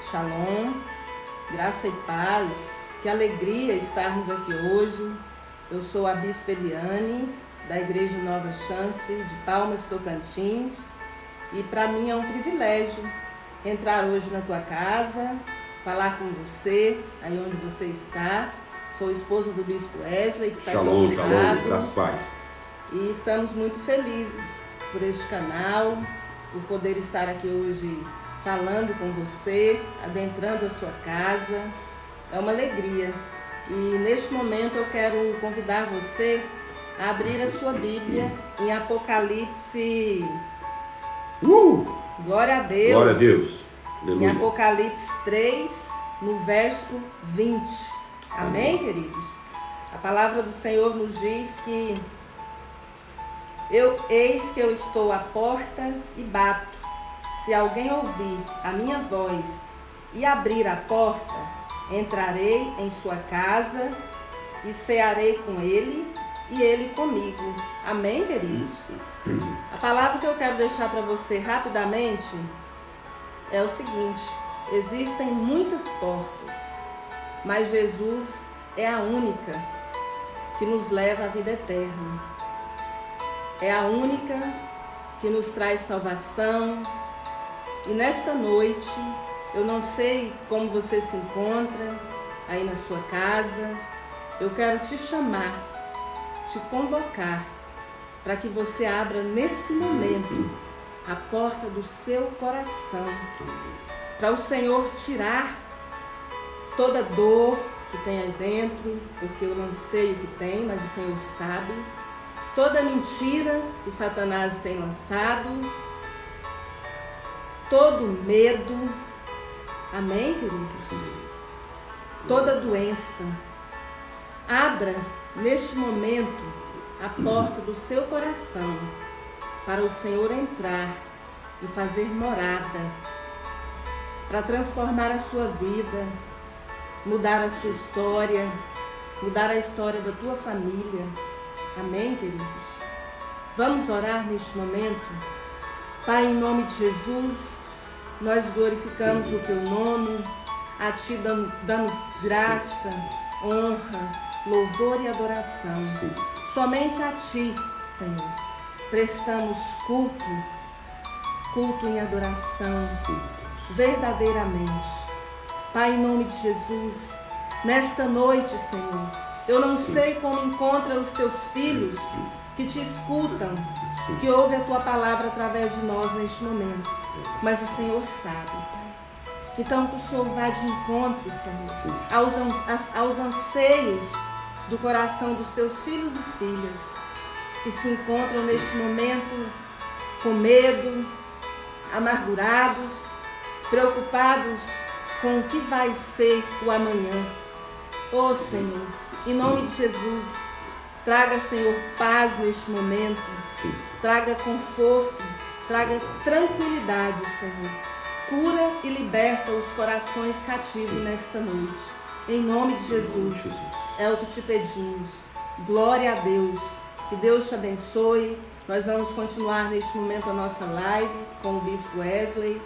Shalom, graça e paz, que alegria estarmos aqui hoje. Eu sou a Bispa Eliane, da Igreja Nova Chance, de Palmas, Tocantins, e para mim é um privilégio entrar hoje na tua casa, falar com você, aí onde você está. Sou esposa do Bispo Wesley, que está Shalom, aqui. shalom, graça e paz. E estamos muito felizes por este canal, por poder estar aqui hoje falando com você, adentrando a sua casa. É uma alegria. E neste momento eu quero convidar você a abrir a sua Bíblia em Apocalipse. Glória a Deus! Glória a Deus! Em Aleluia. Apocalipse 3, no verso 20. Amém, queridos? A palavra do Senhor nos diz que eis que eu estou à porta e bato. Se alguém ouvir a minha voz e abrir a porta, entrarei em sua casa e cearei com ele e ele comigo. Amém, queridos? A palavra que eu quero deixar para você rapidamente é o seguinte: existem muitas portas, mas Jesus é a única que nos leva à vida eterna. É a única que nos traz salvação. E nesta noite, eu não sei como você se encontra aí na sua casa, eu quero te chamar, te convocar, para que você abra nesse momento a porta do seu coração, para o Senhor tirar toda dor que tem aí dentro, porque eu não sei o que tem, mas o Senhor sabe, toda mentira que Satanás tem lançado, todo medo, amém, queridos? Toda doença. Abra neste momento a porta do seu coração para o Senhor entrar e fazer morada, para transformar a sua vida, mudar a sua história, mudar a história da tua família. Amém, queridos? Vamos orar neste momento? Pai, em nome de Jesus, nós glorificamos o teu nome, a ti damos graça, honra, louvor e adoração. Sim. Somente a ti, Senhor, prestamos culto em adoração, Sim. verdadeiramente. Pai, em nome de Jesus, nesta noite, Senhor, eu não sei como encontra os teus filhos que te escutam, Sim. que ouvem a tua palavra através de nós neste momento, mas o Senhor sabe, Pai. Então que o Senhor vá de encontro, Senhor, Sim. aos anseios do coração dos teus filhos e filhas, que se encontram neste momento com medo, amargurados, preocupados com o que vai ser o amanhã. Ó Senhor, em nome de Jesus, traga, Senhor, paz neste momento, Sim. traga conforto, traga tranquilidade, Senhor. Cura e liberta os corações cativos nesta noite. Em nome de Jesus, é o que te pedimos. Glória a Deus. Que Deus te abençoe. Nós vamos continuar neste momento a nossa live com o Bispo Wesley.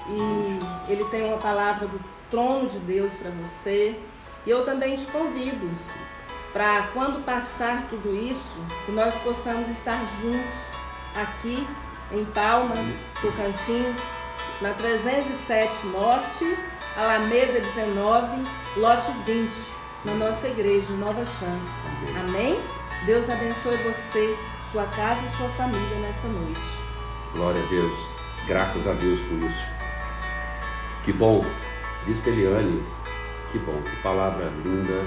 E ele tem uma palavra do trono de Deus para você. E eu também te convido para, quando passar tudo isso, que nós possamos estar juntos aqui em Palmas, Tocantins, na 307 Norte, Alameda 19, lote 20, na nossa igreja, Nova Chance. Amém? Deus abençoe você, sua casa e sua família nesta noite. Glória a Deus. Graças a Deus por isso. Que bom. Bispa Eliane, que bom. Que palavra linda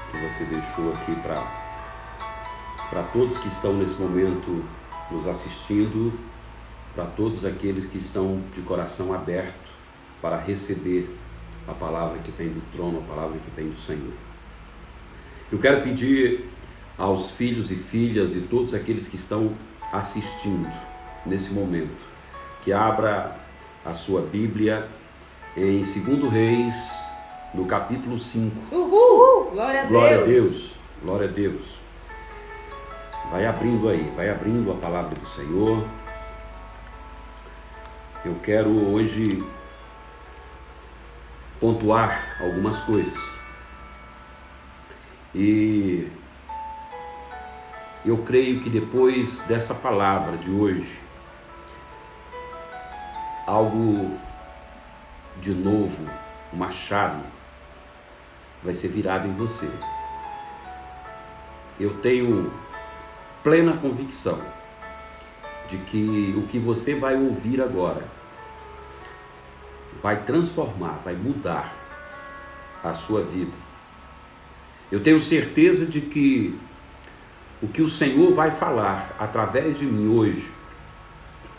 que você deixou aqui para todos que estão nesse momento nos assistindo, para todos aqueles que estão de coração aberto para receber a palavra que vem do trono, a palavra que vem do Senhor. Eu quero pedir aos filhos e filhas e todos aqueles que estão assistindo nesse momento, que abra a sua Bíblia em 2 Reis, no capítulo 5. Uhul! Glória a Deus! Glória a Deus! Glória a Deus! Vai abrindo aí, vai abrindo a palavra do Senhor. Eu quero hoje pontuar algumas coisas. E eu creio que depois dessa palavra de hoje, algo de novo, uma chave, vai ser virada em você. Eu tenho plena convicção de que o que você vai ouvir agora vai transformar, vai mudar a sua vida. Eu tenho certeza de que o que o Senhor vai falar através de mim hoje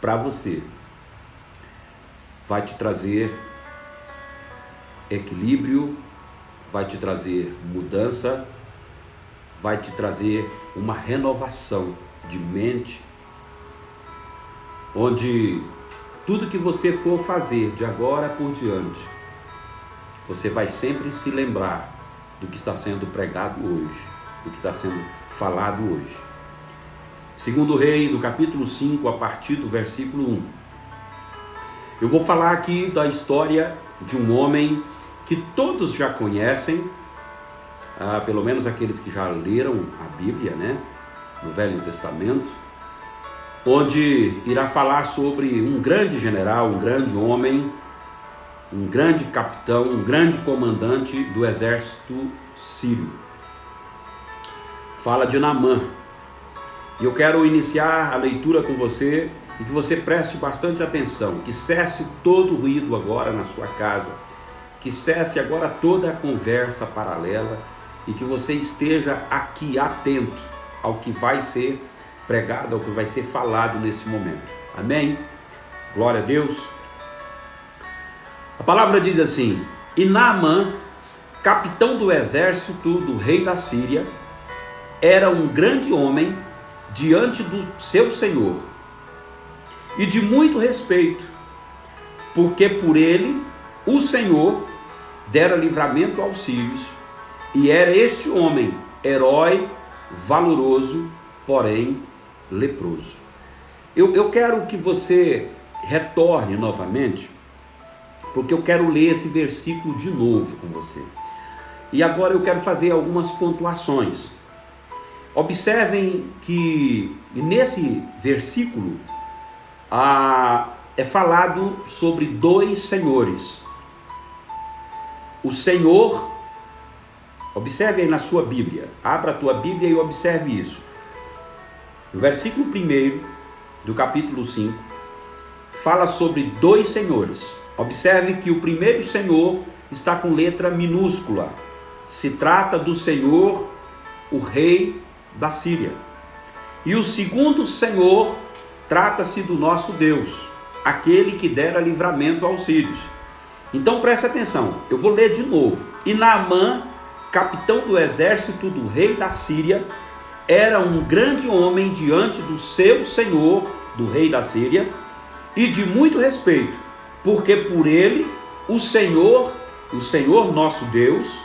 para você vai te trazer equilíbrio, vai te trazer mudança, vai te trazer uma renovação de mente, onde tudo que você for fazer de agora por diante, você vai sempre se lembrar do que está sendo pregado hoje, do que está sendo falado hoje. Segundo Reis, no capítulo 5, a partir do versículo 1. Eu vou falar aqui da história de um homem que todos já conhecem, pelo menos aqueles que já leram a Bíblia, né, no Velho Testamento, onde irá falar sobre um grande general, um grande homem, um grande capitão, um grande comandante do exército sírio. Fala de Naamã. E eu quero iniciar a leitura com você e que você preste bastante atenção, que cesse todo o ruído agora na sua casa, que cesse agora toda a conversa paralela e que você esteja aqui atento ao que vai ser pregado, ao que vai ser falado nesse momento. Amém? Glória a Deus. A palavra diz assim: e Naamã, capitão do exército do rei da Síria, era um grande homem diante do seu senhor e de muito respeito, porque por ele o Senhor dera livramento aos sírios, e era este homem herói, valoroso, porém leproso. Eu quero que você retorne novamente, porque eu quero ler esse versículo de novo com você. E agora eu quero fazer algumas pontuações. Observem que nesse versículo é falado sobre dois senhores. O Senhor, observe aí na sua Bíblia, abra a tua Bíblia e observe isso. No versículo 1 do capítulo 5, fala sobre dois senhores. Observe que o primeiro senhor está com letra minúscula. Se trata do Senhor, o rei da Síria. E o segundo senhor trata-se do nosso Deus, aquele que dera livramento aos sírios. Então preste atenção, eu vou ler de novo. E Naamã, capitão do exército do rei da Síria, era um grande homem diante do seu senhor, do rei da Síria, e de muito respeito, porque por ele o Senhor nosso Deus,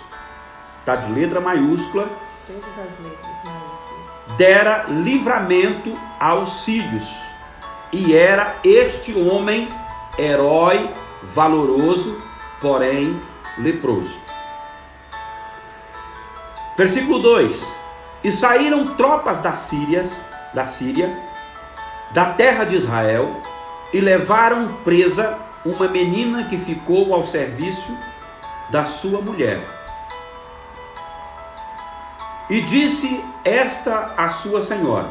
está de letra maiúscula, todas as letras maiúsculas, dera livramento aos sírios, e era este homem herói, valoroso, porém leproso. Versículo 2: e saíram tropas da Síria, da terra de Israel, e levaram presa uma menina que ficou ao serviço da sua mulher. E disse esta a sua senhora: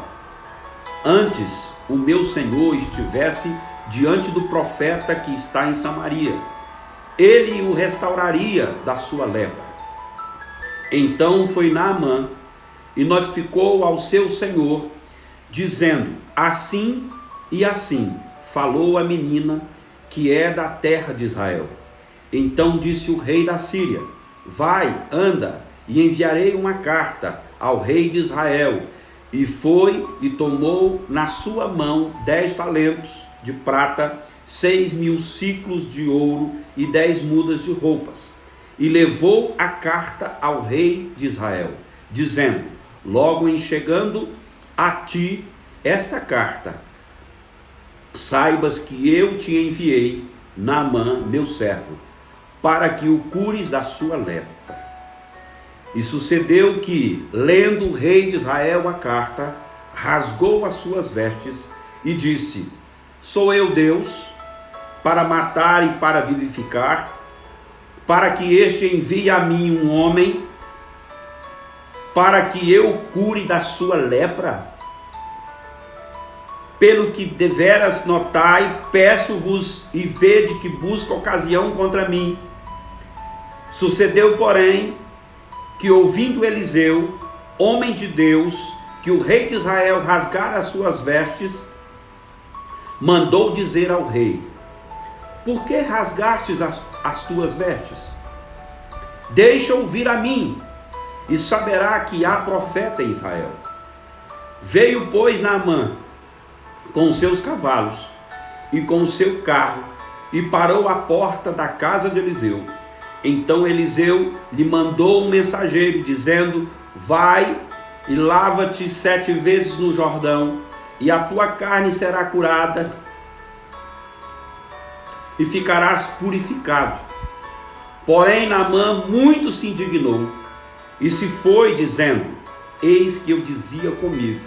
antes o meu senhor estivesse diante do profeta que está em Samaria, ele o restauraria da sua lepra. Então foi Naamã e notificou ao seu senhor, dizendo: assim e assim falou a menina que é da terra de Israel. Então disse o rei da Síria: vai, anda, e enviarei uma carta ao rei de Israel. E foi e tomou na sua mão 10 talentos de prata, 6.000 siclos de ouro e 10 mudas de roupas. E levou a carta ao rei de Israel, dizendo: logo em chegando a ti esta carta, saibas que eu te enviei Naamã, meu servo, para que o cures da sua lepra. E sucedeu que, lendo o rei de Israel a carta, rasgou as suas vestes e disse: sou eu Deus, para matar e para vivificar, para que este envie a mim um homem, para que eu cure da sua lepra? Pelo que deveras notai, peço-vos e vede que busca ocasião contra mim. Sucedeu, porém, que ouvindo Eliseu, homem de Deus, que o rei de Israel rasgara as suas vestes, mandou dizer ao rei: por que rasgastes as tuas vestes? Deixa ouvir a mim, e saberá que há profeta em Israel. Veio, pois, Naamã com os seus cavalos e com o seu carro, e parou à porta da casa de Eliseu. Então Eliseu lhe mandou um mensageiro, dizendo: vai e lava-te 7 vezes no Jordão, e a tua carne será curada, e ficarás purificado. Porém Naamã muito se indignou, e se foi, dizendo: eis que eu dizia comigo,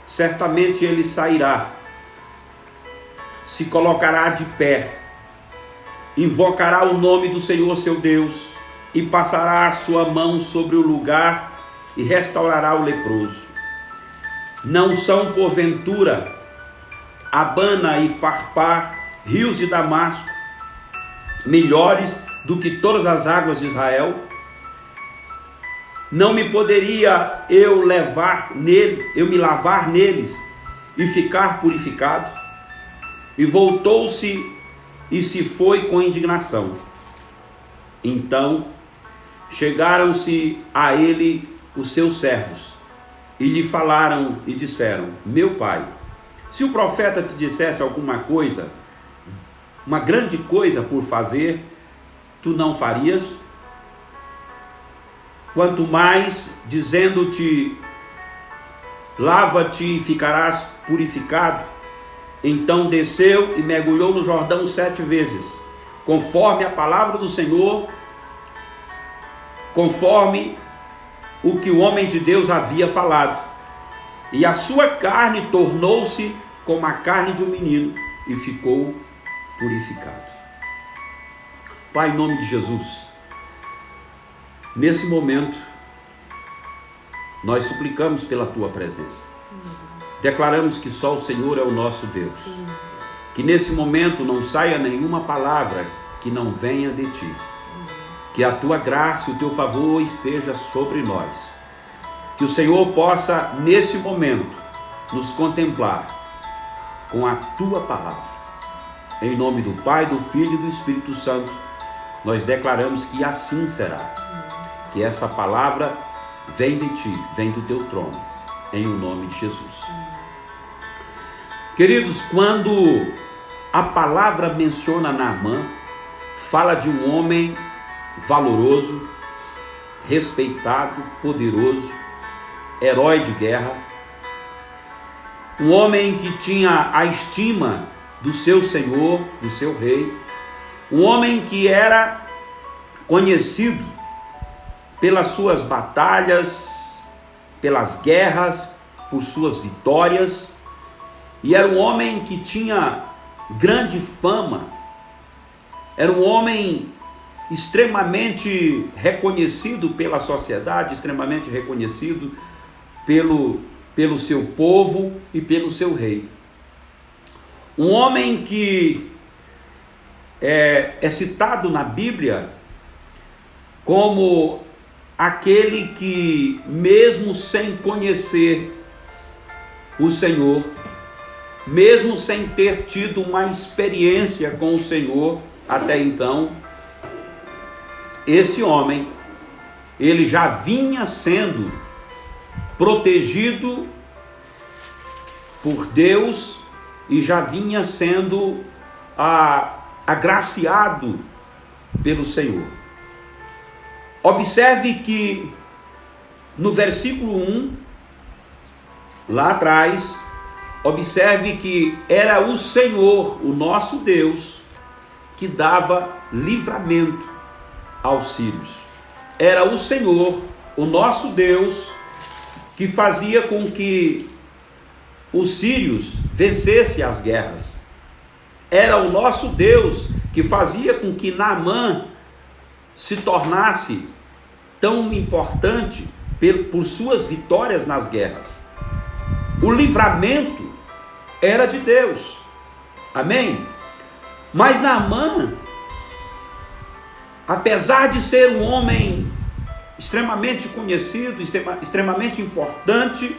certamente ele sairá, se colocará de pé, invocará o nome do Senhor seu Deus, e passará a sua mão sobre o lugar, e restaurará o leproso. Não são, porventura, Abana e Farpar, rios de Damasco, melhores do que todas as águas de Israel? Não me poderia eu me lavar neles e ficar purificado? E voltou-se e se foi com indignação. Então chegaram-se a ele os seus servos e lhe falaram e disseram: meu pai, se o profeta te dissesse alguma coisa, uma grande coisa por fazer, tu não farias? Quanto mais dizendo-te: lava-te e ficarás purificado. Então desceu e mergulhou no Jordão 7 vezes, conforme a palavra do Senhor, conforme o que o homem de Deus havia falado. E a sua carne tornou-se como a carne de um menino, e ficou purificado. Pai, em nome de Jesus, nesse momento, nós suplicamos pela Tua presença. Declaramos que só o Senhor é o nosso Deus. Que nesse momento não saia nenhuma palavra que não venha de Ti. Que a Tua graça e o Teu favor esteja sobre nós. Que o Senhor possa, nesse momento, nos contemplar com a Tua palavra. Em nome do Pai, do Filho e do Espírito Santo, nós declaramos que assim será. Que essa palavra vem de Ti, vem do Teu trono, em o nome de Jesus. Queridos, quando a palavra menciona Naamã, fala de um homem valoroso, respeitado, poderoso, herói de guerra, um homem que tinha a estima do seu senhor, do seu rei, um homem que era conhecido pelas suas batalhas, pelas guerras, por suas vitórias, e era um homem que tinha grande fama, era um homem extremamente reconhecido pela sociedade, extremamente reconhecido pelo seu povo e pelo seu rei. Um homem que é citado na Bíblia como aquele que, mesmo sem conhecer o Senhor, mesmo sem ter tido uma experiência com o Senhor até então, esse homem, ele já vinha sendo protegido por Deus e já vinha sendo agraciado pelo Senhor. Observe que no versículo 1, lá atrás, observe que era o Senhor, o nosso Deus, que dava livramento aos sírios. Era o Senhor, o nosso Deus, que fazia com que os sírios vencessem as guerras. Era o nosso Deus que fazia com que Naamã se tornasse tão importante por suas vitórias nas guerras. O livramento era de Deus. Amém? Mas Naamã, apesar de ser um homem extremamente conhecido, extremamente importante,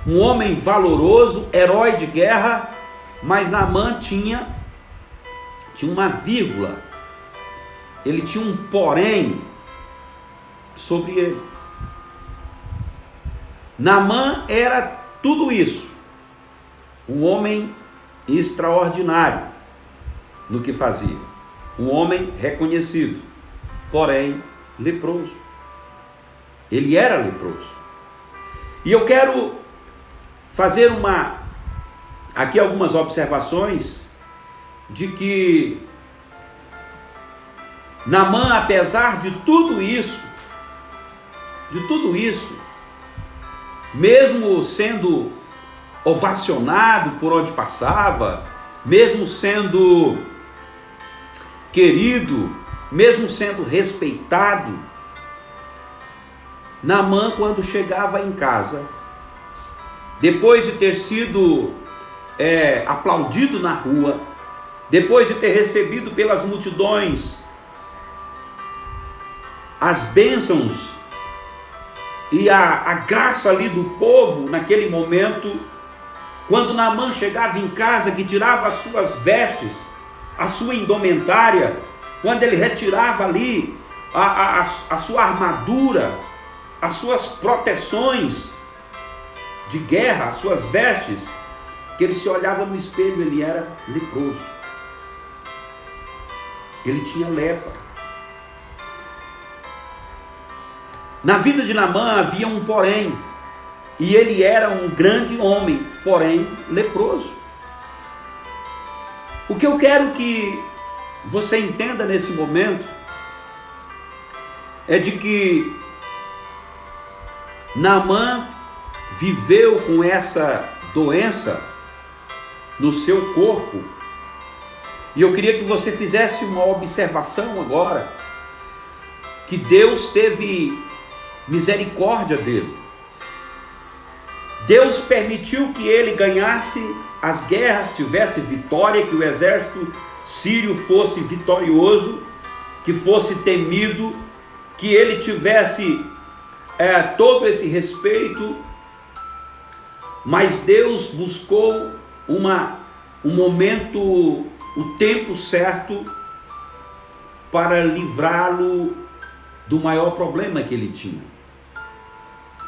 um homem valoroso, herói de guerra, mas Naamã tinha uma vírgula, ele tinha um porém sobre ele. Naamã era tudo isso, um homem extraordinário no que fazia, um homem reconhecido, porém leproso. Ele era leproso. E eu quero fazer aqui algumas observações de que Naamã, apesar de tudo isso, mesmo sendo ovacionado por onde passava, mesmo sendo querido, mesmo sendo respeitado, Naamã, quando chegava em casa, depois de ter sido aplaudido na rua, depois de ter recebido pelas multidões as bênçãos e a graça ali do povo naquele momento, quando Naamã chegava em casa, que tirava as suas vestes, a sua indumentária, quando ele retirava ali a sua armadura, as suas proteções de guerra, as suas vestes, que ele se olhava no espelho, ele era leproso. Ele tinha lepra. Na vida de Naamã havia um porém, e ele era um grande homem, porém leproso. O que eu quero que você entenda nesse momento é de que Naamã viveu com essa doença no seu corpo, e eu queria que você fizesse uma observação agora, que Deus teve misericórdia dele. Deus permitiu que ele ganhasse as guerras, tivesse vitória, que o exército sírio fosse vitorioso, que fosse temido, que ele tivesse todo esse respeito, mas Deus buscou um momento, o tempo certo para livrá-lo do maior problema que ele tinha,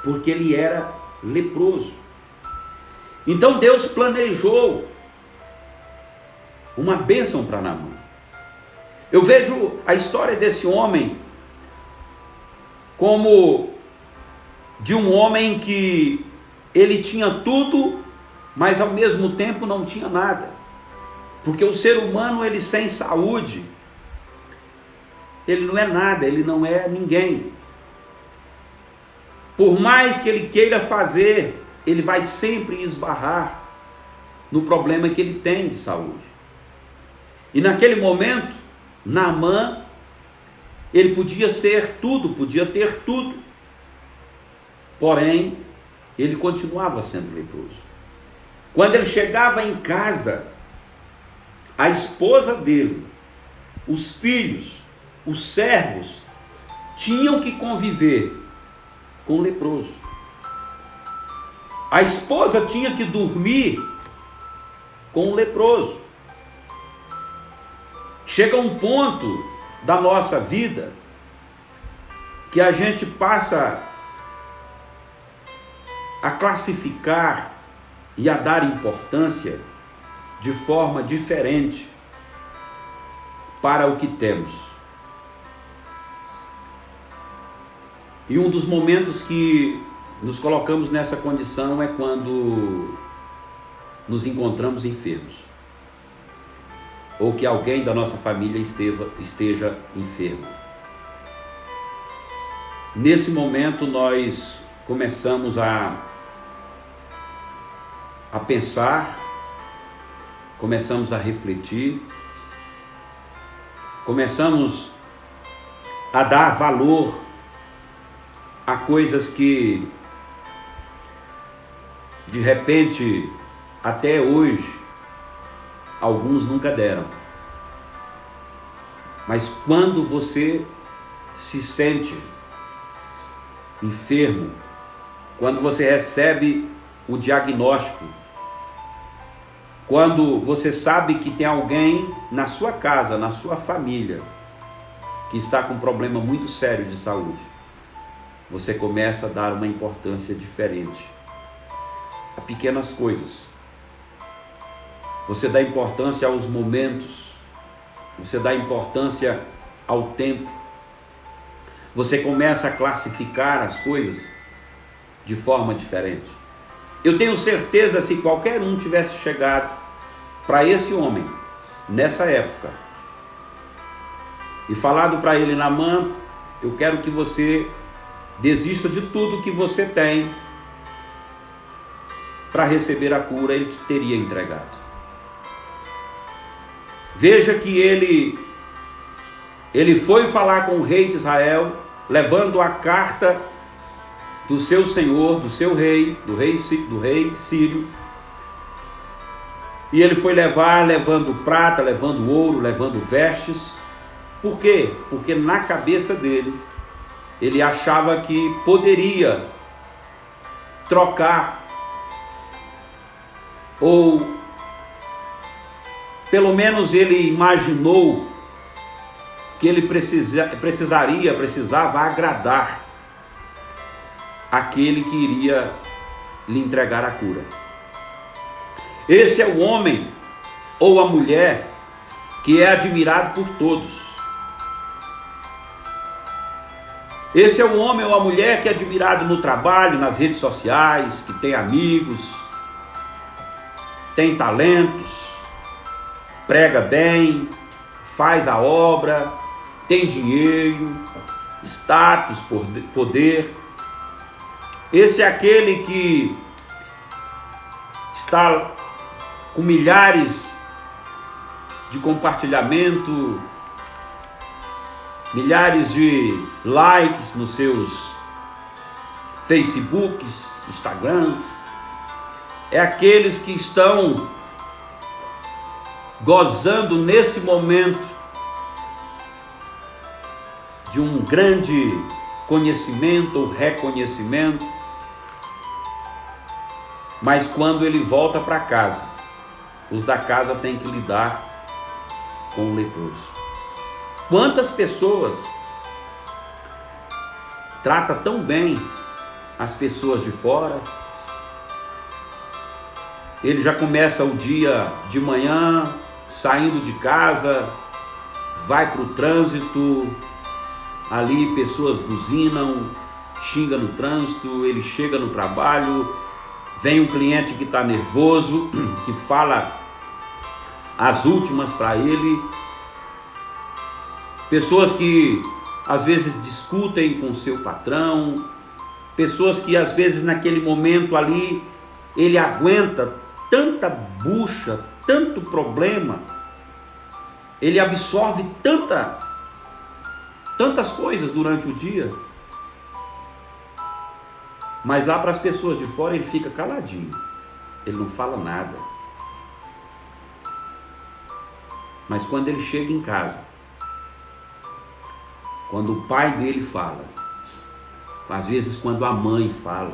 porque ele era leproso. Então Deus planejou uma bênção para Naamã. Eu vejo a história desse homem como de um homem que ele tinha tudo, mas ao mesmo tempo não tinha nada. Porque o ser humano, ele sem saúde, ele não é nada, ele não é ninguém. Por mais que ele queira fazer, ele vai sempre esbarrar no problema que ele tem de saúde. E naquele momento, Naamã, ele podia ser tudo, podia ter tudo, porém, ele continuava sendo leproso. Quando ele chegava em casa, a esposa dele, os filhos, os servos, tinham que conviver com o leproso. A esposa tinha que dormir com o leproso. Chega um ponto da nossa vida que a gente passa a classificar e a dar importância de forma diferente para o que temos. E um dos momentos que nos colocamos nessa condição é quando nos encontramos enfermos, ou que alguém da nossa família esteja enfermo. Nesse momento nós começamos a pensar, começamos a refletir, começamos a dar valor a coisas que de repente até hoje alguns nunca deram. Mas quando você se sente enfermo, quando você recebe o diagnóstico, quando você sabe que tem alguém na sua casa, na sua família, que está com um problema muito sério de saúde, você começa a dar uma importância diferente a pequenas coisas. Você dá importância aos momentos, você dá importância ao tempo. Você começa a classificar as coisas de forma diferente. Eu tenho certeza, se qualquer um tivesse chegado para esse homem nessa época e falado para ele: Naamã, eu quero que você desista de tudo que você tem para receber a cura, ele te teria entregado. Veja que ele foi falar com o rei de Israel, levando a carta do seu senhor, do seu rei, do rei sírio. E ele foi levando prata, levando ouro, levando vestes. Por quê? Porque na cabeça dele, ele achava que poderia trocar, ou pelo menos ele imaginou que ele precisava agradar aquele que iria lhe entregar a cura. Esse é o homem ou a mulher que é admirado por todos. Esse é o homem ou a mulher que é admirado no trabalho, nas redes sociais, que tem amigos, tem talentos, prega bem, faz a obra, tem dinheiro, status, poder. Esse é aquele que está com milhares de compartilhamento, milhares de likes nos seus Facebooks, Instagrams. É aqueles que estão gozando nesse momento de um grande conhecimento ou reconhecimento, mas quando ele volta para casa, os da casa têm que lidar com o leproso. Quantas pessoas trata tão bem as pessoas de fora? Ele já começa o dia de manhã, saindo de casa, vai para o trânsito, ali pessoas buzinam, xingam no trânsito, ele chega no trabalho, vem um cliente que está nervoso, que fala as últimas para ele, pessoas que às vezes discutem com seu patrão, pessoas que às vezes naquele momento ali ele aguenta tanta bucha, tanto problema, ele absorve tantas coisas durante o dia, mas lá para as pessoas de fora ele fica caladinho, ele não fala nada. Mas quando ele chega em casa, quando o pai dele fala, às vezes quando a mãe fala,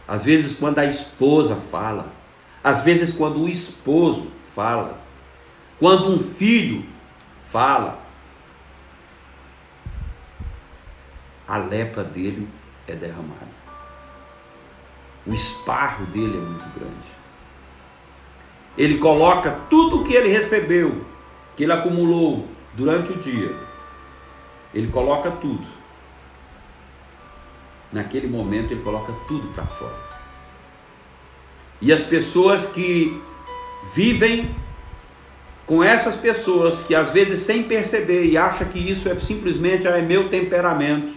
às vezes quando a esposa fala, às vezes quando o esposo fala, quando um filho fala, a lepra dele é derramada. O esparro dele é muito grande. Ele coloca tudo o que ele recebeu, que ele acumulou durante o dia, ele coloca tudo. Naquele momento ele coloca tudo para fora. E as pessoas que vivem com essas pessoas, que às vezes sem perceber e acham que isso é simplesmente meu temperamento,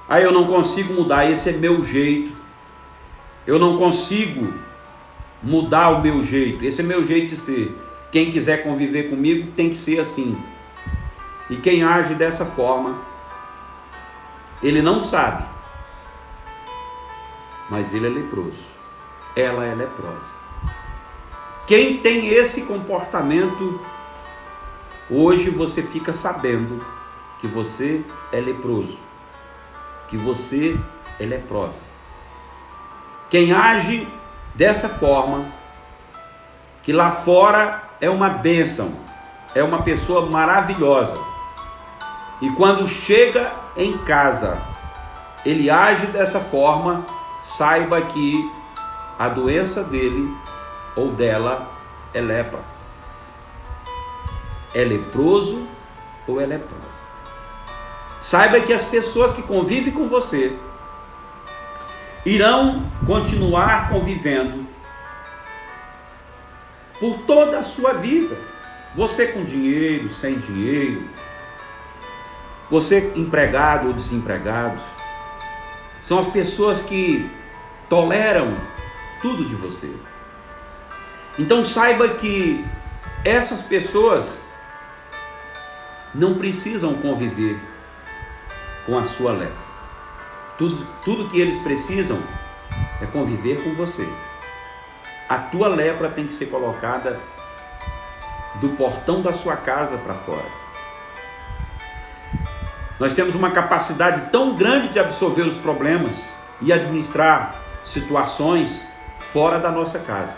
Ah, eu não consigo mudar, esse é meu jeito. Eu não consigo mudar o meu jeito, esse é meu jeito de ser. Quem quiser conviver comigo tem que ser assim. E quem age dessa forma, ele não sabe, mas ele é leproso. Ela é leprosa. Quem tem esse comportamento, hoje você fica sabendo que você é leproso, que você é leprosa. Quem age dessa forma, que lá fora é uma bênção, é uma pessoa maravilhosa, e quando chega em casa, ele age dessa forma, saiba que a doença dele ou dela é lepra. É leproso ou é leprosa. Saiba que as pessoas que convivem com você irão continuar convivendo por toda a sua vida. Você com dinheiro, sem dinheiro, você empregado ou desempregado, são as pessoas que toleram tudo de você. Então saiba que essas pessoas não precisam conviver com a sua lepra. Tudo que eles precisam é conviver com você. A tua lepra tem que ser colocada do portão da sua casa para fora. Nós temos uma capacidade tão grande de absorver os problemas e administrar situações fora da nossa casa.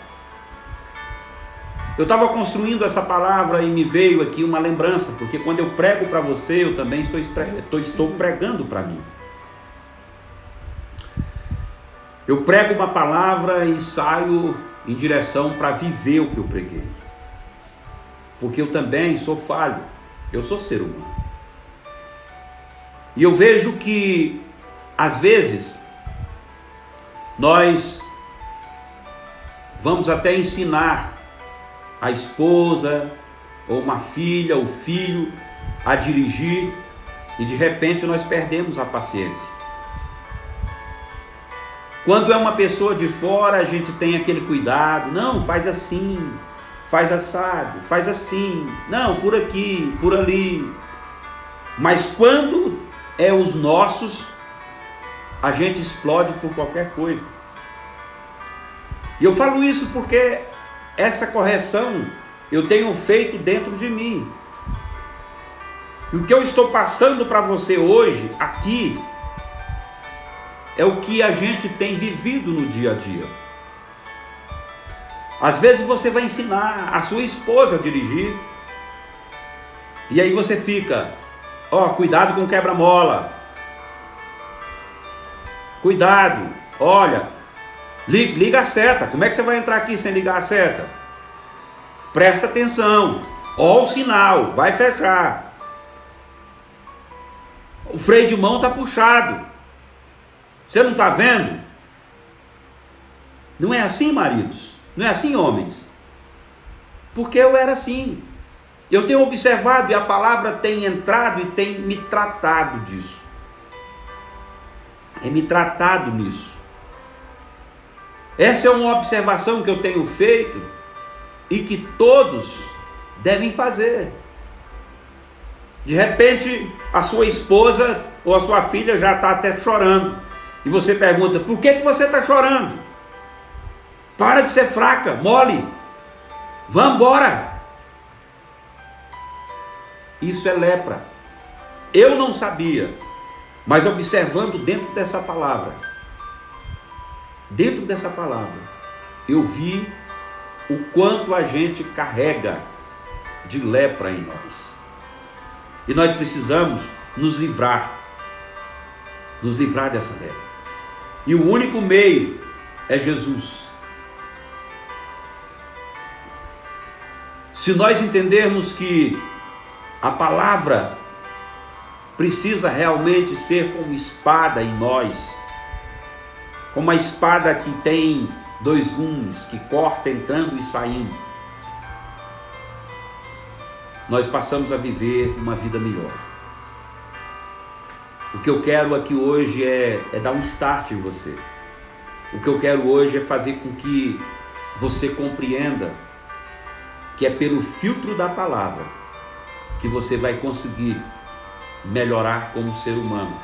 Eu estava construindo essa palavra e me veio aqui uma lembrança, porque quando eu prego para você, eu também estou pregando para mim. Eu prego uma palavra e saio em direção para viver o que eu preguei. Porque eu também sou falho, eu sou ser humano. E eu vejo que, às vezes, nós vamos até ensinar a esposa, ou uma filha, ou filho, a dirigir, e de repente nós perdemos a paciência. Quando é uma pessoa de fora, a gente tem aquele cuidado, não, faz assim, faz assado, faz assim, não, por aqui, por ali. Mas quando é os nossos, a gente explode por qualquer coisa. E eu falo isso porque essa correção eu tenho feito dentro de mim. E o que eu estou passando para você hoje, aqui, é o que a gente tem vivido no dia a dia. Às vezes você vai ensinar a sua esposa a dirigir, e aí você fica, cuidado com quebra-mola, cuidado, olha, liga a seta, como é que você vai entrar aqui sem ligar a seta? Presta atenção, o sinal, vai fechar, o freio de mão está puxado, você não está vendo? Não é assim, maridos? Não é assim, homens? Porque eu era assim. Eu tenho observado e a palavra tem entrado e tem me tratado disso. É me tratado nisso. Essa é uma observação que eu tenho feito e que todos devem fazer. De repente, a sua esposa ou a sua filha já está até chorando. E você pergunta, por que você está chorando? Para de ser fraca, mole. Vamos embora. Isso é lepra. Eu não sabia, mas observando dentro dessa palavra, eu vi o quanto a gente carrega de lepra em nós. E nós precisamos nos livrar dessa lepra. E o único meio é Jesus. Se nós entendermos que a palavra precisa realmente ser como espada em nós, como a espada que tem 2 gumes, que corta entrando e saindo, nós passamos a viver uma vida melhor. O que eu quero aqui hoje é dar um start em você. O que eu quero hoje é fazer com que você compreenda que é pelo filtro da palavra que você vai conseguir melhorar como ser humano.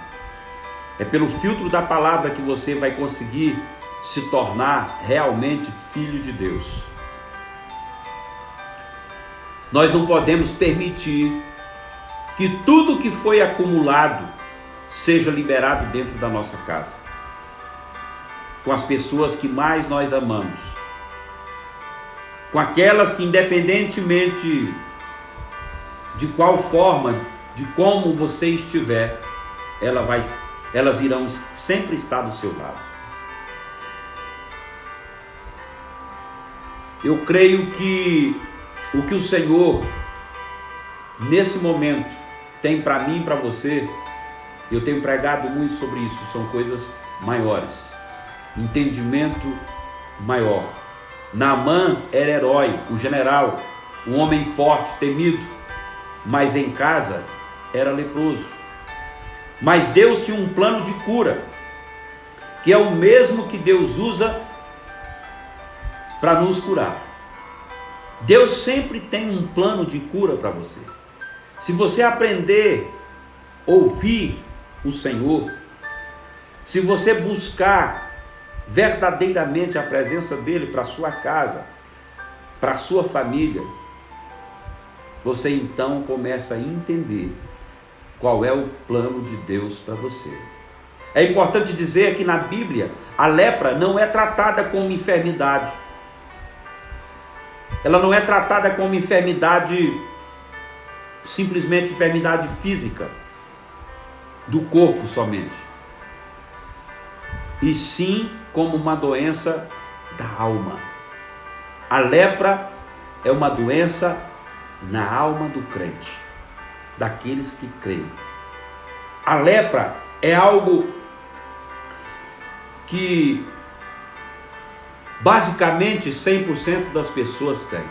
É pelo filtro da palavra que você vai conseguir se tornar realmente filho de Deus. Nós não podemos permitir que tudo que foi acumulado seja liberado dentro da nossa casa, com as pessoas que mais nós amamos, com aquelas que, independentemente de qual forma, de como você estiver, elas irão sempre estar do seu lado. Eu creio que o que o Senhor, nesse momento, tem para mim e para você, eu tenho pregado muito sobre isso, são coisas maiores, entendimento maior. Naamã era herói, o general, um homem forte, temido, mas em casa era leproso. Mas Deus tinha um plano de cura, que é o mesmo que Deus usa para nos curar. Deus sempre tem um plano de cura para você. Se você aprender a ouvir o Senhor, se você buscar verdadeiramente a presença dele para a sua casa, para a sua família, você então começa a entender qual é o plano de Deus para você. É importante dizer que na Bíblia a lepra não é tratada como enfermidade. Ela não é tratada como enfermidade, simplesmente enfermidade física, do corpo somente, e sim como uma doença da alma. A lepra é uma doença na alma do crente, daqueles que creem. A lepra é algo que basicamente 100% das pessoas têm.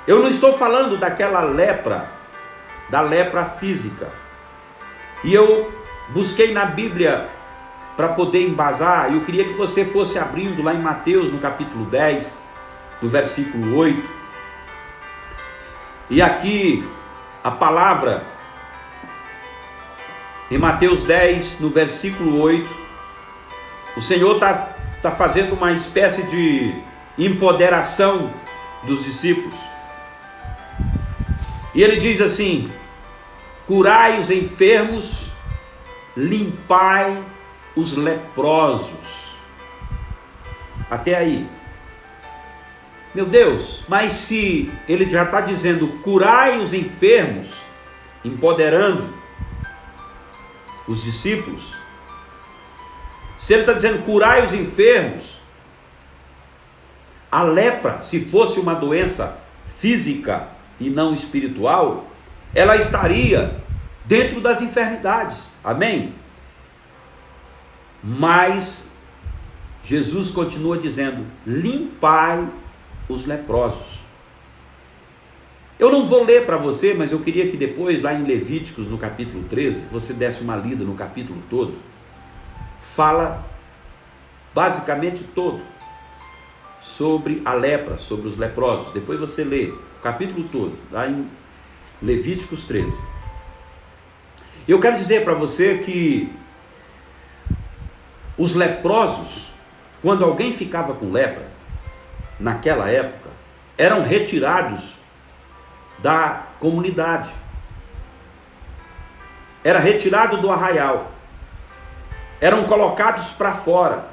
Eu não estou falando daquela lepra, da lepra física. E eu busquei na Bíblia para poder embasar, e eu queria que você fosse abrindo lá em Mateus, no capítulo 10, no versículo 8. E aqui a palavra, em Mateus 10, no versículo 8, o Senhor está fazendo uma espécie de empoderação dos discípulos. E ele diz assim: curai os enfermos, limpai os leprosos. Até aí. Meu Deus, mas se ele já está dizendo curai os enfermos, empoderando os discípulos, se ele está dizendo curai os enfermos, a lepra, se fosse uma doença física e não espiritual, ela estaria dentro das enfermidades, amém? Mas Jesus continua dizendo: limpai os leprosos. Eu não vou ler para você, mas eu queria que depois, lá em Levíticos, no capítulo 13, você desse uma lida no capítulo todo. Fala basicamente todo sobre a lepra, sobre os leprosos. Depois você lê o capítulo todo, lá em Levíticos 13. Eu quero dizer para você que os leprosos, quando alguém ficava com lepra, naquela época, eram retirados da comunidade. Era retirado do arraial. Eram colocados para fora.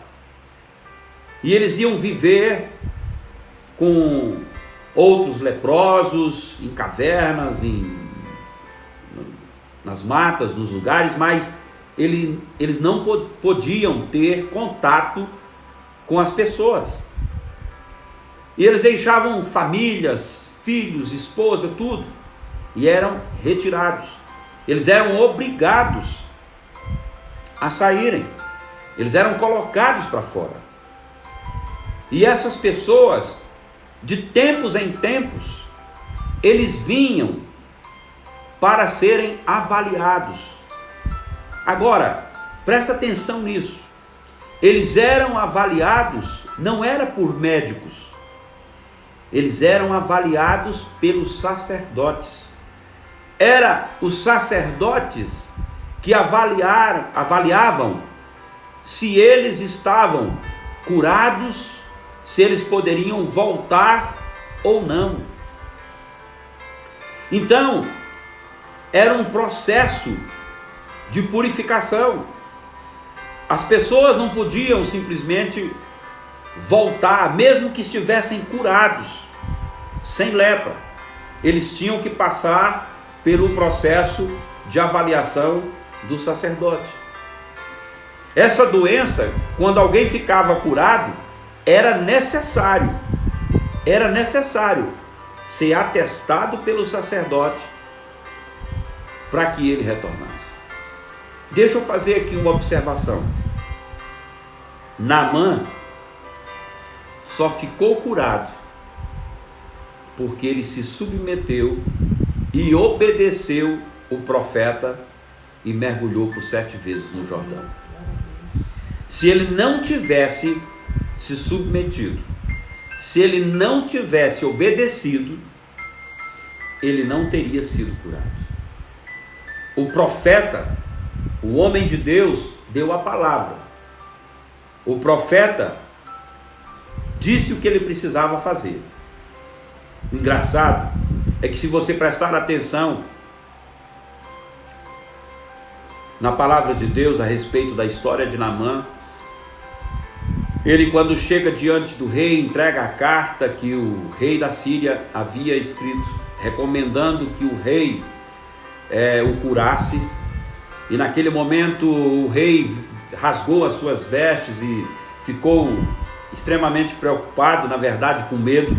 E eles iam viver com outros leprosos, em cavernas, nas matas, nos lugares, mas eles não podiam ter contato com as pessoas. E eles deixavam famílias, filhos, esposa, tudo, e eram retirados. Eles eram obrigados a saírem. Eles eram colocados para fora. E essas pessoas, de tempos em tempos, eles vinham para serem avaliados. Agora, presta atenção nisso. Eles eram avaliados, não era por médicos, eles eram avaliados pelos sacerdotes. Era os sacerdotes que avaliavam se eles estavam curados, se eles poderiam voltar ou não. Então, era um processo de purificação. As pessoas não podiam simplesmente voltar, mesmo que estivessem curados, sem lepra. Eles tinham que passar pelo processo de avaliação do sacerdote. Essa doença, quando alguém ficava curado, era necessário ser atestado pelo sacerdote para que ele retornasse. Deixa eu fazer aqui uma observação. Naamã só ficou curado porque ele se submeteu e obedeceu o profeta e mergulhou por 7 vezes no Jordão. Se ele não tivesse se submetido, se ele não tivesse obedecido, ele não teria sido curado. O profeta, o homem de Deus, deu a palavra. O profeta disse o que ele precisava fazer. O engraçado é que, se você prestar atenção na palavra de Deus a respeito da história de Naamã, ele, quando chega diante do rei, entrega a carta que o rei da Síria havia escrito, recomendando que o rei o curasse. E naquele momento o rei rasgou as suas vestes e ficou extremamente preocupado, na verdade com medo,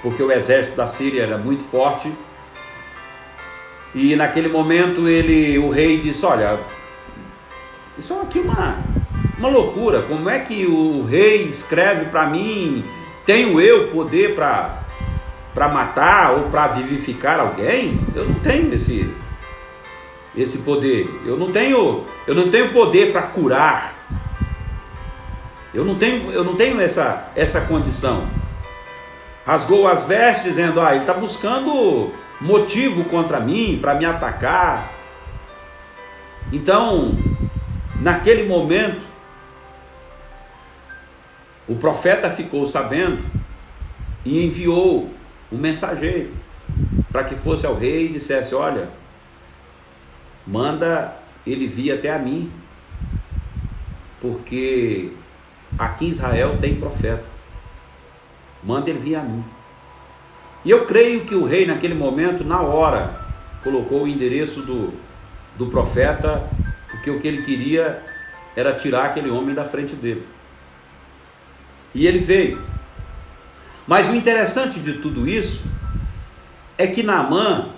porque o exército da Síria era muito forte. E naquele momento o rei disse: olha, isso é aqui uma loucura. Como é que o rei escreve para mim? Tenho eu poder para matar ou para vivificar alguém? Eu não tenho esse poder. Eu não tenho poder para curar. Eu não tenho essa condição. Rasgou as vestes, dizendo: ele está buscando motivo contra mim, para me atacar. Então, naquele momento, o profeta ficou sabendo e enviou um mensageiro para que fosse ao rei e dissesse: olha, manda ele vir até a mim, porque aqui em Israel tem profeta. Manda ele vir a mim. E eu creio que o rei, naquele momento, na hora, colocou o endereço do profeta, porque o que ele queria era tirar aquele homem da frente dele. E ele veio. Mas o interessante de tudo isso é que Naamã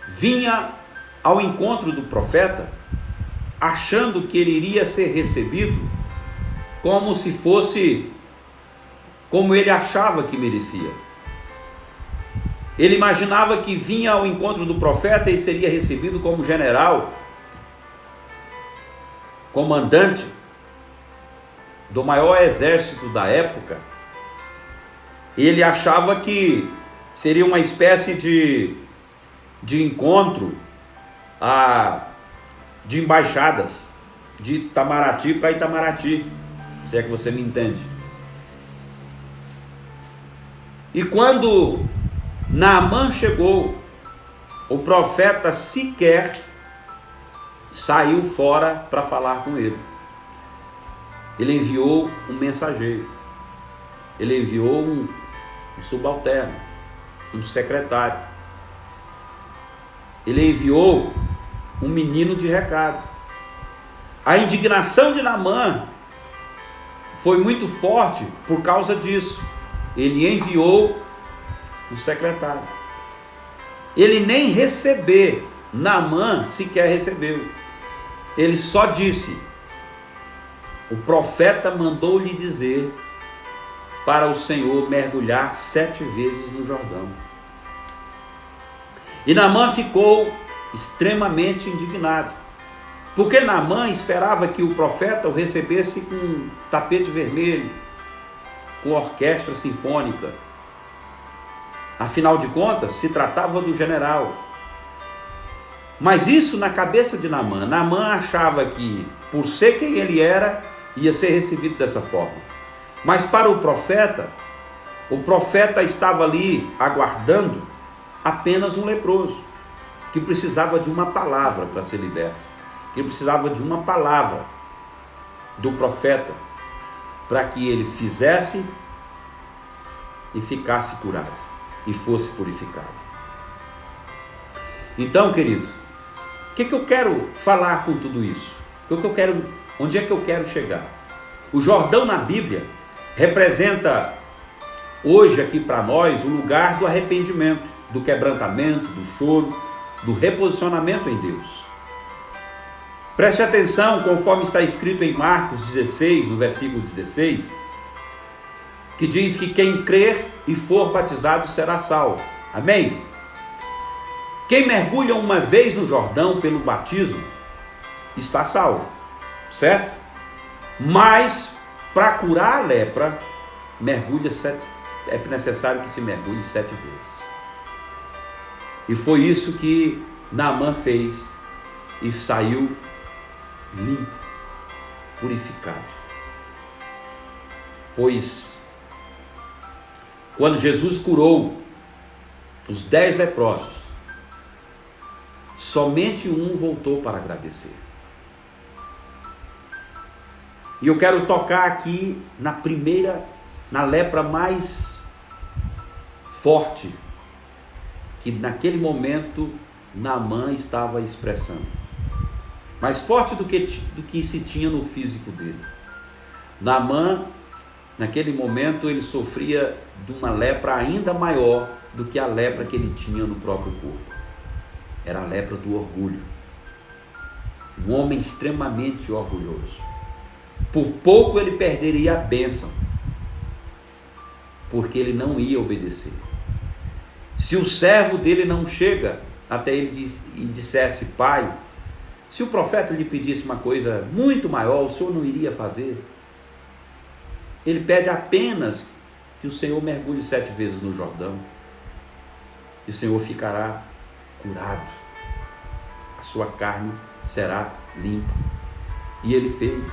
vinha ao encontro do profeta, achando que ele iria ser recebido como se fosse como ele achava que merecia. Ele imaginava que vinha ao encontro do profeta e seria recebido como general, comandante do maior exército da época. Ele achava que seria uma espécie de encontro de embaixadas, de Itamaraty para Itamaraty, se é que você me entende. E quando Naamã chegou, o profeta sequer saiu fora para falar com ele. Ele enviou um mensageiro, ele enviou um subalterno, um secretário, ele enviou um menino de recado. A indignação de Naamã foi muito forte por causa disso. Ele enviou o secretário. Ele nem receber, Naamã sequer recebeu. Ele só disse: o profeta mandou lhe dizer para o Senhor mergulhar 7 vezes no Jordão. E Naamã ficou extremamente indignado. Porque Naamã esperava que o profeta o recebesse com um tapete vermelho, com orquestra sinfônica. Afinal de contas, se tratava do general. Mas isso na cabeça de Naamã. Naamã achava que, por ser quem ele era, ia ser recebido dessa forma. Mas para o profeta estava ali aguardando apenas um leproso, que precisava de uma palavra para ser liberto, que precisava de uma palavra do profeta para que ele fizesse e ficasse curado e fosse purificado. Então, querido, o que eu quero falar com tudo isso? Onde é que eu quero chegar? O Jordão na Bíblia representa hoje aqui para nós o lugar do arrependimento, do quebrantamento, do choro, do reposicionamento em Deus. Preste atenção, conforme está escrito em Marcos 16, no versículo 16, que diz que quem crer e for batizado será salvo. Amém? Quem mergulha uma vez no Jordão pelo batismo está salvo, certo? Mas para curar a lepra, é necessário que se mergulhe 7 vezes. E foi isso que Naamã fez e saiu limpo, purificado. Pois quando Jesus curou os 10 leprosos, somente um voltou para agradecer. E eu quero tocar aqui na lepra mais forte, que naquele momento Naamã estava expressando. Mais forte do que se tinha no físico dele. Naamã, naquele momento, ele sofria de uma lepra ainda maior do que a lepra que ele tinha no próprio corpo. Era a lepra do orgulho. Um homem extremamente orgulhoso. Por pouco ele perderia a bênção, porque ele não ia obedecer. Se o servo dele não chega até ele e dissesse: pai, se o profeta lhe pedisse uma coisa muito maior, o senhor não iria fazer? Ele pede apenas que o Senhor mergulhe 7 vezes no Jordão, e o Senhor ficará curado, a sua carne será limpa. E ele fez.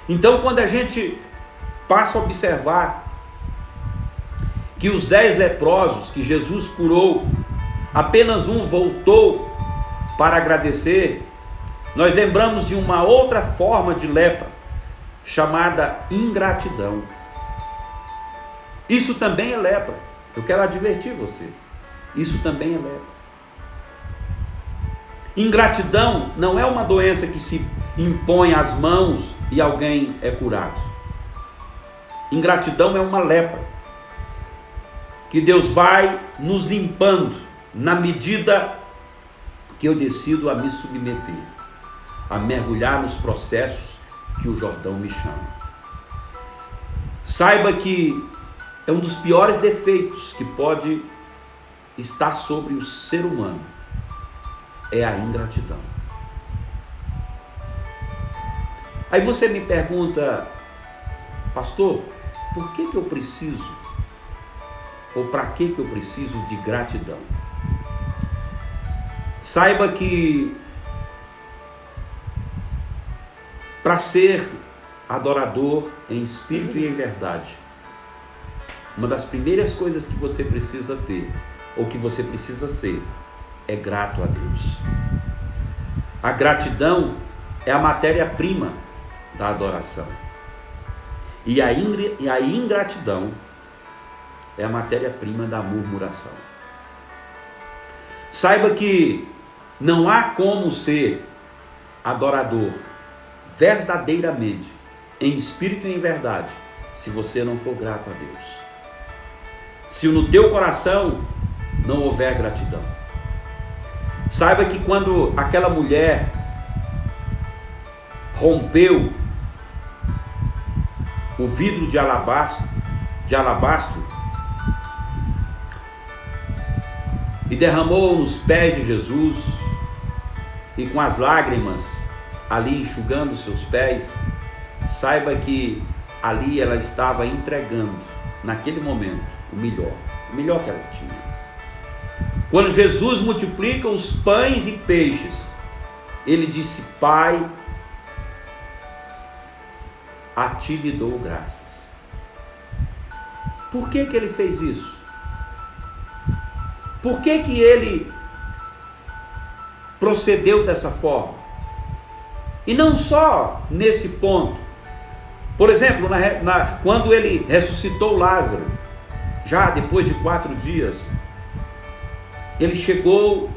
Então, quando a gente passa a observar que os 10 leprosos que Jesus curou, apenas um voltou para agradecer, nós lembramos de uma outra forma de lepra, chamada ingratidão. Isso também é lepra. Eu quero advertir você. Isso também é lepra. Ingratidão não é uma doença que se impõe às mãos e alguém é curado. Ingratidão é uma lepra que Deus vai nos limpando na medida que eu decido a me submeter, a mergulhar nos processos que o Jordão me chama. Saiba que é um dos piores defeitos que pode estar sobre o ser humano, é a ingratidão. Aí você me pergunta: pastor, por que eu preciso, ou para que eu preciso de gratidão? Saiba que para ser adorador em espírito e em verdade, uma das primeiras coisas que você precisa ter, ou que você precisa ser, é grato a Deus. A gratidão é a matéria-prima da adoração. E a ingratidão é a matéria-prima da murmuração. Saiba que não há como ser adorador verdadeiramente, em espírito e em verdade, se você não for grato a Deus. Se no teu coração não houver gratidão. Saiba que quando aquela mulher rompeu o vidro de alabastro e derramou nos pés de Jesus, e com as lágrimas ali enxugando seus pés, saiba que ali ela estava entregando, naquele momento, o melhor que ela tinha. Quando Jesus multiplica os pães e peixes, ele disse: Pai, a ti lhe dou graças. Por que ele fez isso? Por que ele procedeu dessa forma? E não só nesse ponto. Por exemplo, quando ele ressuscitou Lázaro, já depois de 4 dias, ele chegou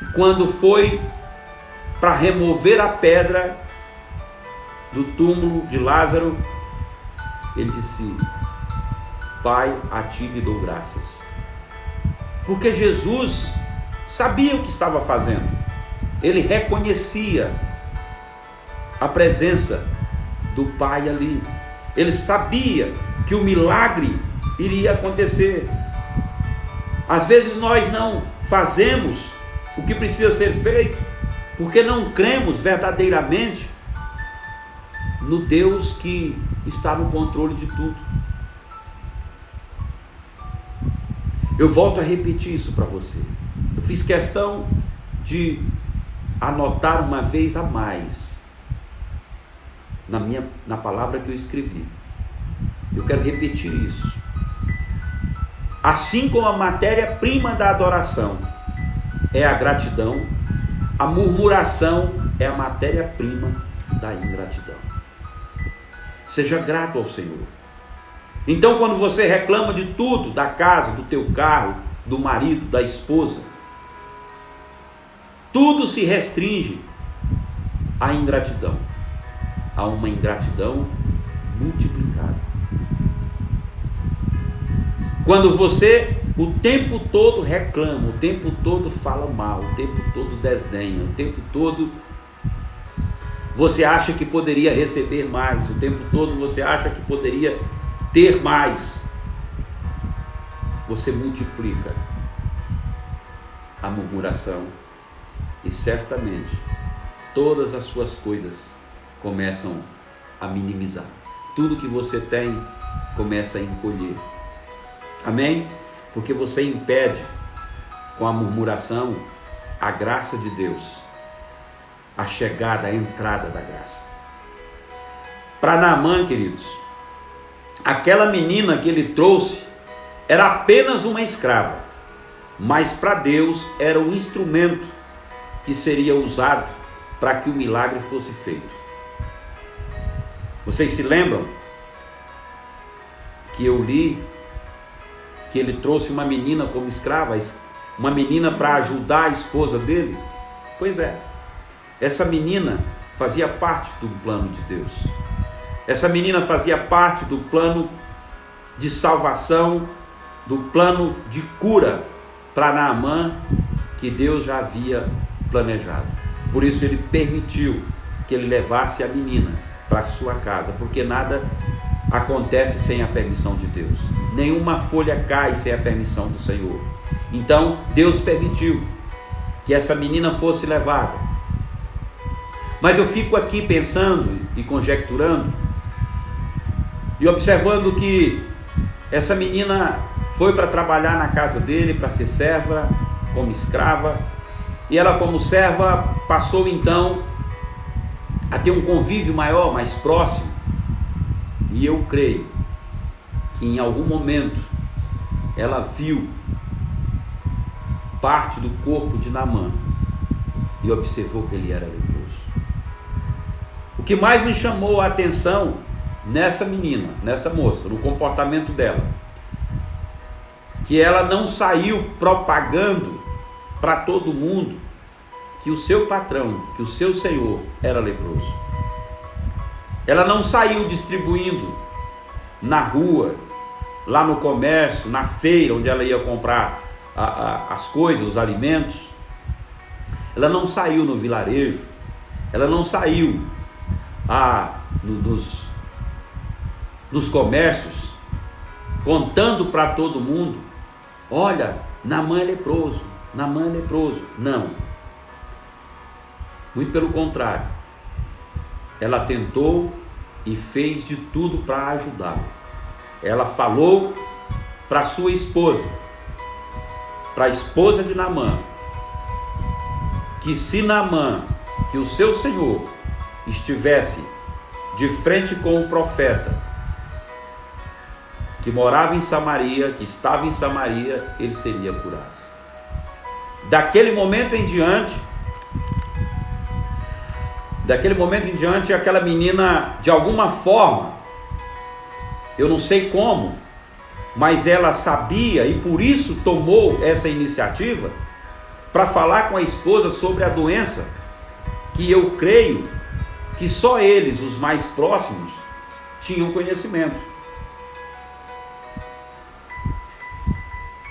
e quando foi para remover a pedra do túmulo de Lázaro, ele disse: Pai, a ti lhe dou graças. Porque Jesus sabia o que estava fazendo. Ele reconhecia a presença do Pai ali. Ele sabia que o milagre iria acontecer. Às vezes nós não fazemos o que precisa ser feito porque não cremos verdadeiramente no Deus que está no controle de tudo. Eu volto a repetir isso para você. Eu fiz questão de anotar uma vez a mais na palavra que eu escrevi. Eu quero repetir isso. Assim como a matéria-prima da adoração é a gratidão, a murmuração é a matéria-prima da ingratidão. Seja grato ao Senhor. Então, quando você reclama de tudo, da casa, do teu carro, do marido, da esposa, tudo se restringe à ingratidão, a uma ingratidão multiplicada. Quando você o tempo todo reclama, o tempo todo fala mal, o tempo todo desdenha, o tempo todo você acha que poderia receber mais, o tempo todo você acha que poderia ter mais, você multiplica a murmuração e certamente todas as suas coisas começam a minimizar. Tudo que você tem começa a encolher. Amém? Porque você impede com a murmuração a graça de Deus, a chegada, a entrada da graça. Para Naamã, queridos, aquela menina que ele trouxe era apenas uma escrava, mas para Deus era um instrumento que seria usado para que o milagre fosse feito. Vocês se lembram que eu li que ele trouxe uma menina como escrava, uma menina para ajudar a esposa dele? Pois é, essa menina fazia parte do plano de Deus. Essa menina fazia parte do plano de salvação, do plano de cura para Naamã, que Deus já havia planejado. Por isso ele permitiu que ele levasse a menina para sua casa, porque nada acontece sem a permissão de Deus. Nenhuma folha cai sem a permissão do Senhor. Então Deus permitiu que essa menina fosse levada. Mas eu fico aqui pensando e conjecturando e observando que essa menina foi para trabalhar na casa dele, para ser serva, como escrava, e ela como serva passou então a ter um convívio maior, mais próximo. E eu creio que em algum momento ela viu parte do corpo de Naamã e observou que ele era leproso. O que mais me chamou a atenção nessa menina, nessa moça, no comportamento dela, que ela não saiu propagando para todo mundo que o seu patrão, que o seu senhor era leproso. Ela não saiu distribuindo na rua, lá no comércio, na feira onde ela ia comprar as coisas, os alimentos. Ela não saiu no vilarejo, ela não saiu nos comércios contando para todo mundo: olha, Naamã é leproso, Naamã é leproso. Não. Muito pelo contrário, ela tentou e fez de tudo para ajudá-lo. Ela falou para sua esposa, para a esposa de Naamã, que se Naamã, que o seu senhor, estivesse de frente com o profeta, que morava em Samaria, que estava em Samaria, ele seria curado. Daquele momento em diante, aquela menina, de alguma forma, eu não sei como, mas ela sabia e por isso tomou essa iniciativa para falar com a esposa sobre a doença, que eu creio que só eles, os mais próximos, tinham conhecimento.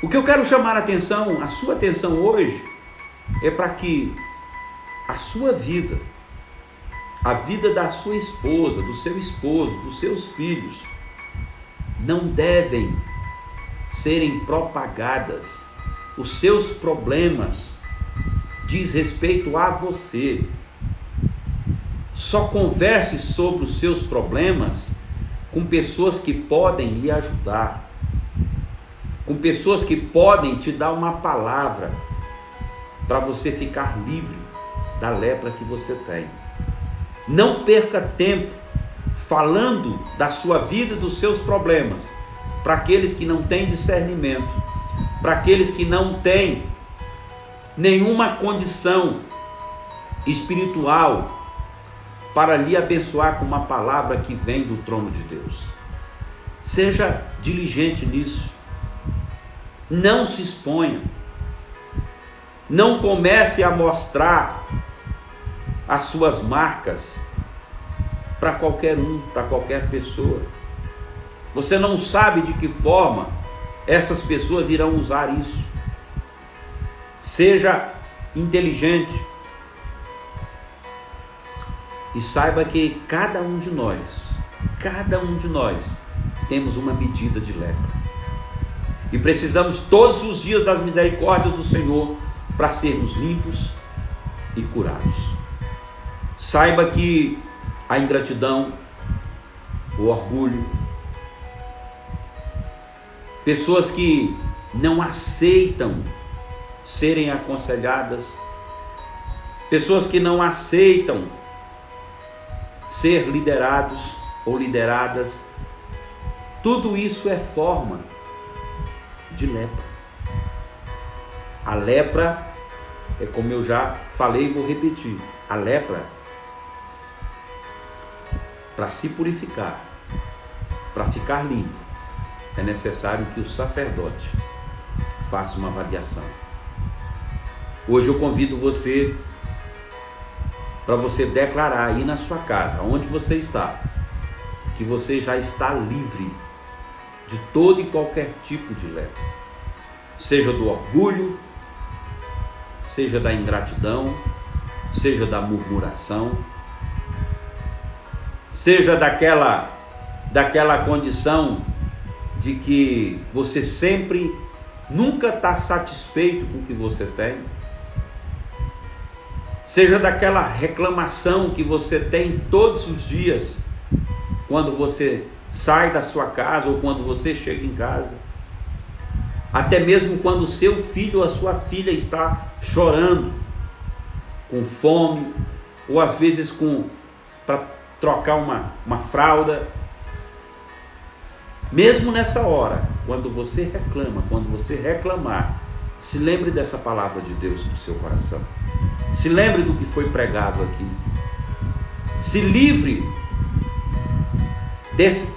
O que eu quero chamar a sua atenção hoje, é para que a sua vida, a vida da sua esposa, do seu esposo, dos seus filhos, não devem serem propagadas. Os seus problemas diz respeito a você. Só converse sobre os seus problemas com pessoas que podem lhe ajudar, com pessoas que podem te dar uma palavra para você ficar livre da lepra que você tem. Não perca tempo falando da sua vida e dos seus problemas para aqueles que não têm discernimento, para aqueles que não têm nenhuma condição espiritual para lhe abençoar com uma palavra que vem do trono de Deus. Seja diligente nisso. Não se exponha. Não comece a mostrar as suas marcas para qualquer para qualquer pessoa. Você não sabe de que forma essas pessoas irão usar isso. Seja inteligente e saiba que cada um de nós temos uma medida de lepra e precisamos todos os dias das misericórdias do Senhor para sermos limpos e curados. Saiba que a ingratidão, o orgulho, pessoas que não aceitam serem aconselhadas, pessoas que não aceitam ser liderados ou lideradas, tudo isso é forma de lepra. A lepra é, como eu já falei e vou repetir, a lepra, para se purificar, para ficar limpo, é necessário que o sacerdote faça uma avaliação. Hoje eu convido você para você declarar aí na sua casa, onde você está, que você já está livre de todo e qualquer tipo de lepra, seja do orgulho, seja da ingratidão, seja da murmuração, seja daquela condição de que você sempre, nunca está satisfeito com o que você tem, seja daquela reclamação que você tem todos os dias, quando você sai da sua casa ou quando você chega em casa, até mesmo quando o seu filho ou a sua filha está chorando, com fome, ou às vezes para trocar uma fralda. Mesmo nessa hora, quando você reclama, quando você reclamar, se lembre dessa palavra de Deus no seu coração. Se lembre do que foi pregado aqui. Se livre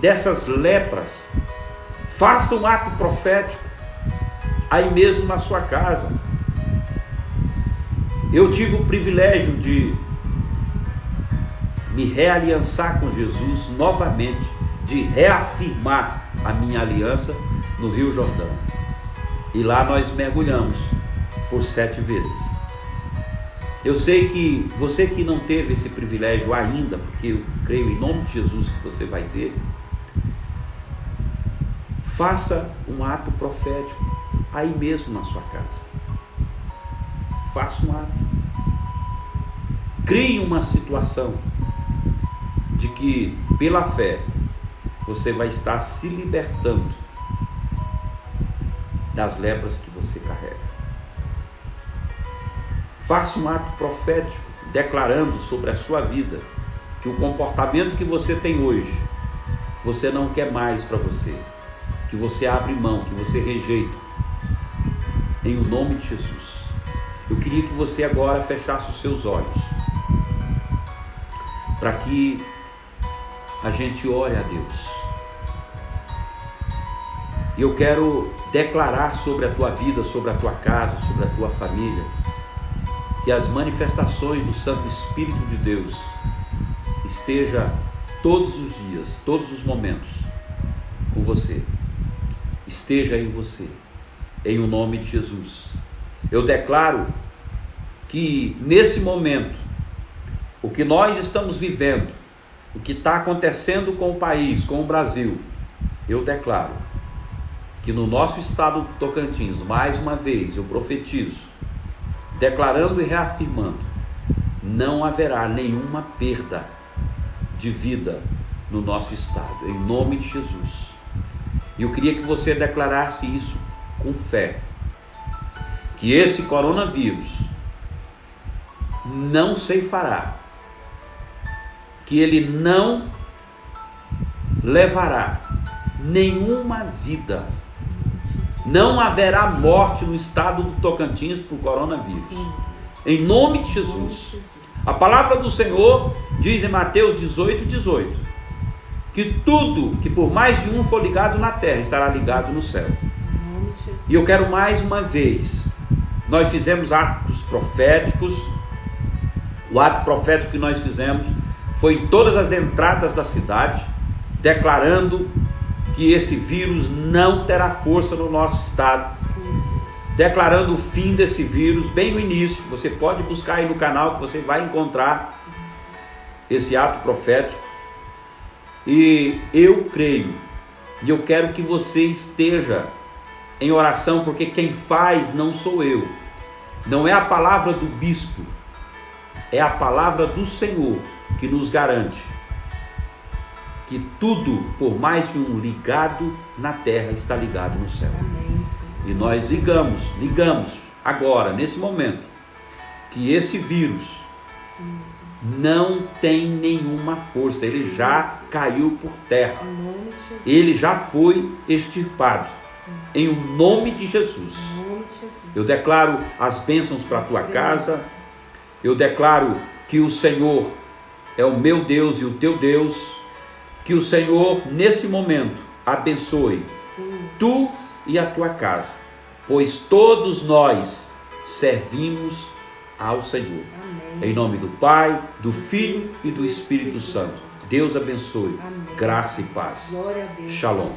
dessas lepras. Faça um ato profético aí mesmo na sua casa. Eu tive o privilégio de me realiançar com Jesus novamente, de reafirmar a minha aliança no Rio Jordão. E lá nós mergulhamos por 7 vezes. Eu sei que você que não teve esse privilégio ainda, porque eu creio em nome de Jesus que você vai ter, faça um ato profético aí mesmo na sua casa. Faça um ato. crie uma situação de que, pela fé, você vai estar se libertando das lepras que você carrega. Faça um ato profético, declarando sobre a sua vida que o comportamento que você tem hoje, você não quer mais para você, que você abre mão, que você rejeita, em o nome de Jesus. Eu queria que você agora fechasse os seus olhos, para que a gente ore a Deus. E eu quero declarar sobre a tua vida, sobre a tua casa, sobre a tua família, que as manifestações do Santo Espírito de Deus esteja todos os dias, todos os momentos com você, esteja em você, em o nome de Jesus. Eu declaro que nesse momento, o que nós estamos vivendo, o que está acontecendo com o país, com o Brasil, eu declaro que no nosso estado do Tocantins, mais uma vez, eu profetizo, declarando e reafirmando, não haverá nenhuma perda de vida no nosso estado, em nome de Jesus. E eu queria que você declarasse isso com fé, que esse coronavírus não ceifará, que ele não levará nenhuma vida, não haverá morte no estado do Tocantins por coronavírus, em nome de Jesus. A palavra do Senhor diz em Mateus 18:18, que tudo que por mais de um for ligado na terra estará ligado no céu. E eu quero mais uma vez, nós fizemos atos proféticos, o ato profético que nós fizemos foi em todas as entradas da cidade, declarando que esse vírus não terá força no nosso estado, declarando o fim desse vírus bem no início. Você pode buscar aí no canal que você vai encontrar esse ato profético. E eu creio, e eu quero que você esteja em oração, porque quem faz não sou eu, não é a palavra do bispo, é a palavra do Senhor que nos garante que tudo, por mais que um ligado na terra, está ligado no céu. Amém, e nós ligamos agora, nesse momento, que esse vírus não tem nenhuma força, ele já caiu por terra, ele já foi extirpado, em o nome de Jesus. Eu declaro as bênçãos para a tua casa, eu declaro que o Senhor é o meu Deus e o teu Deus, que o Senhor nesse momento abençoe tu e a tua casa, pois todos nós servimos ao Senhor. Amém. Em nome do Pai, do Filho e do Espírito Santo. Deus abençoe. Amém. Graça e paz. Shalom.